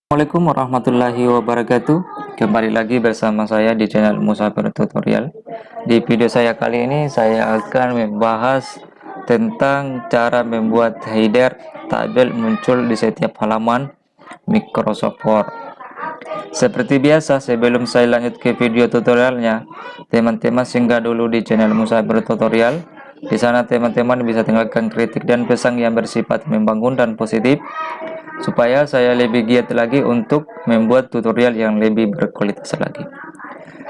Assalamualaikum warahmatullahi wabarakatuh. Kembali lagi bersama saya di channel Musafir Tutorial. Di video saya kali ini saya akan membahas tentang cara membuat header tabel muncul di setiap halaman Microsoft Word. Seperti biasa, sebelum saya lanjut ke video tutorialnya, teman-teman singgah dulu di channel Musafir Tutorial. Di sana teman-teman bisa tinggalkan kritik dan pesan yang bersifat membangun dan positif, supaya saya lebih giat lagi untuk membuat tutorial yang lebih berkualitas lagi.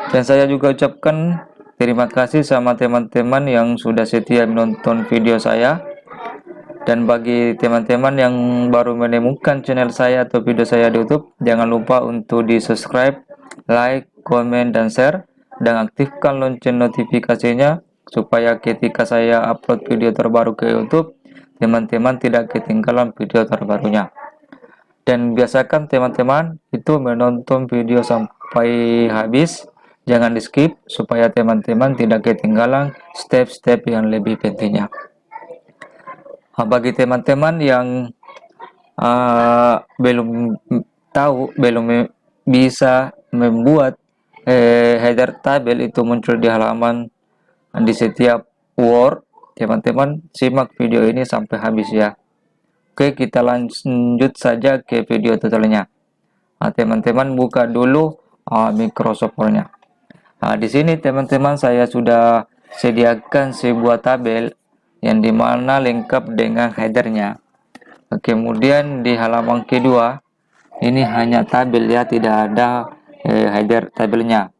Dan saya juga ucapkan terima kasih sama teman-teman yang sudah setia menonton video saya. Dan bagi teman-teman yang baru menemukan channel saya atau video saya di YouTube, jangan lupa untuk di subscribe, like, komen, dan share, dan aktifkan lonceng notifikasinya supaya ketika saya upload video terbaru ke YouTube, teman-teman tidak ketinggalan video terbarunya. Dan biasakan teman-teman itu menonton video sampai habis, jangan di skip supaya teman-teman tidak ketinggalan step-step yang lebih pentingnya. Bagi teman-teman yang belum tahu, belum bisa membuat header tabel itu muncul di halaman di setiap Word, teman-teman simak video ini sampai habis ya. Oke, kita lanjut saja ke video tutorialnya. Teman-teman buka dulu Microsoft Word-nya. Di sini teman-teman saya sudah sediakan sebuah tabel yang dimana lengkap dengan headernya. Kemudian di halaman kedua ini hanya tabel ya, tidak ada header tabelnya.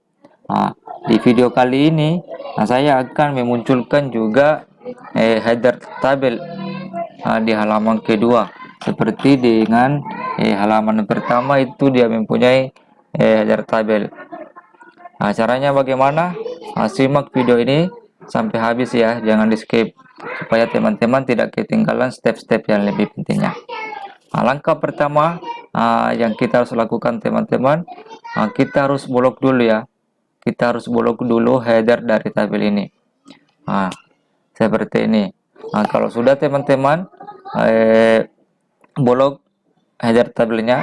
Di video kali ini saya akan memunculkan juga header tabel di halaman kedua, seperti dengan halaman pertama itu dia mempunyai header tabel. Caranya bagaimana? Simak video ini sampai habis ya, jangan di skip supaya teman-teman tidak ketinggalan step-step yang lebih pentingnya. Langkah pertama yang kita harus lakukan teman-teman, kita harus blok dulu ya, kita harus blok dulu header dari tabel ini. Seperti ini. Kalau sudah teman-teman blok header tabelnya,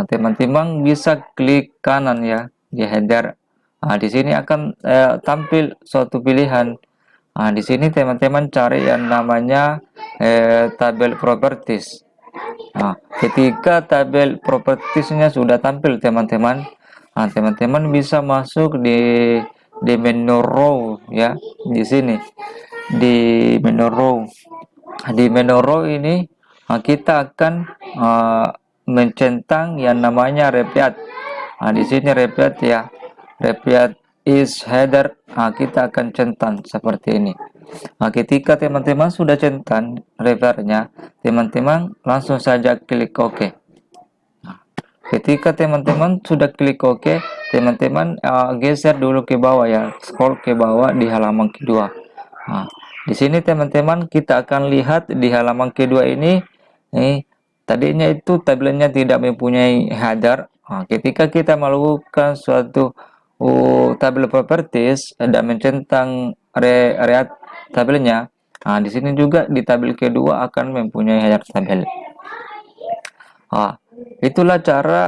teman-teman bisa klik kanan ya di header. Di sini akan tampil suatu pilihan. Di sini teman-teman cari yang namanya tabel properties. Ketika tabel propertiesnya sudah tampil teman-teman, teman-teman bisa masuk di menu row ya, di sini di menu row. Di menu row ini kita akan mencentang yang namanya repeat. Di sini repeat ya, repeat is header. Kita akan centang seperti ini. Ketika teman-teman sudah centang repeatnya, teman-teman langsung saja klik OK. Ketika teman-teman sudah klik OK, teman-teman geser dulu ke bawah ya, scroll ke bawah di halaman kedua. Di sini teman-teman kita akan lihat di halaman kedua ini, tadinya itu tabelnya tidak mempunyai header. Ketika kita melakukan suatu tabel properties dan mencentang area tabelnya, di sini juga di tabel kedua akan mempunyai header tabel. Itulah cara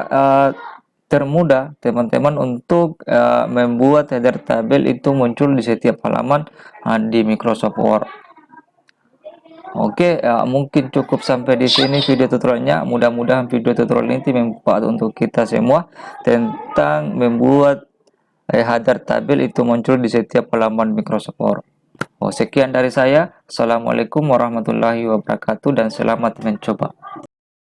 termudah teman-teman untuk membuat header tabel itu muncul di setiap halaman di Microsoft Word. Oke, mungkin cukup sampai di sini video tutorialnya. Mudah-mudahan video tutorial ini bermanfaat untuk kita semua tentang membuat header tabel itu muncul di setiap halaman Microsoft Word. Sekian dari saya. Assalamualaikum warahmatullahi wabarakatuh dan selamat mencoba.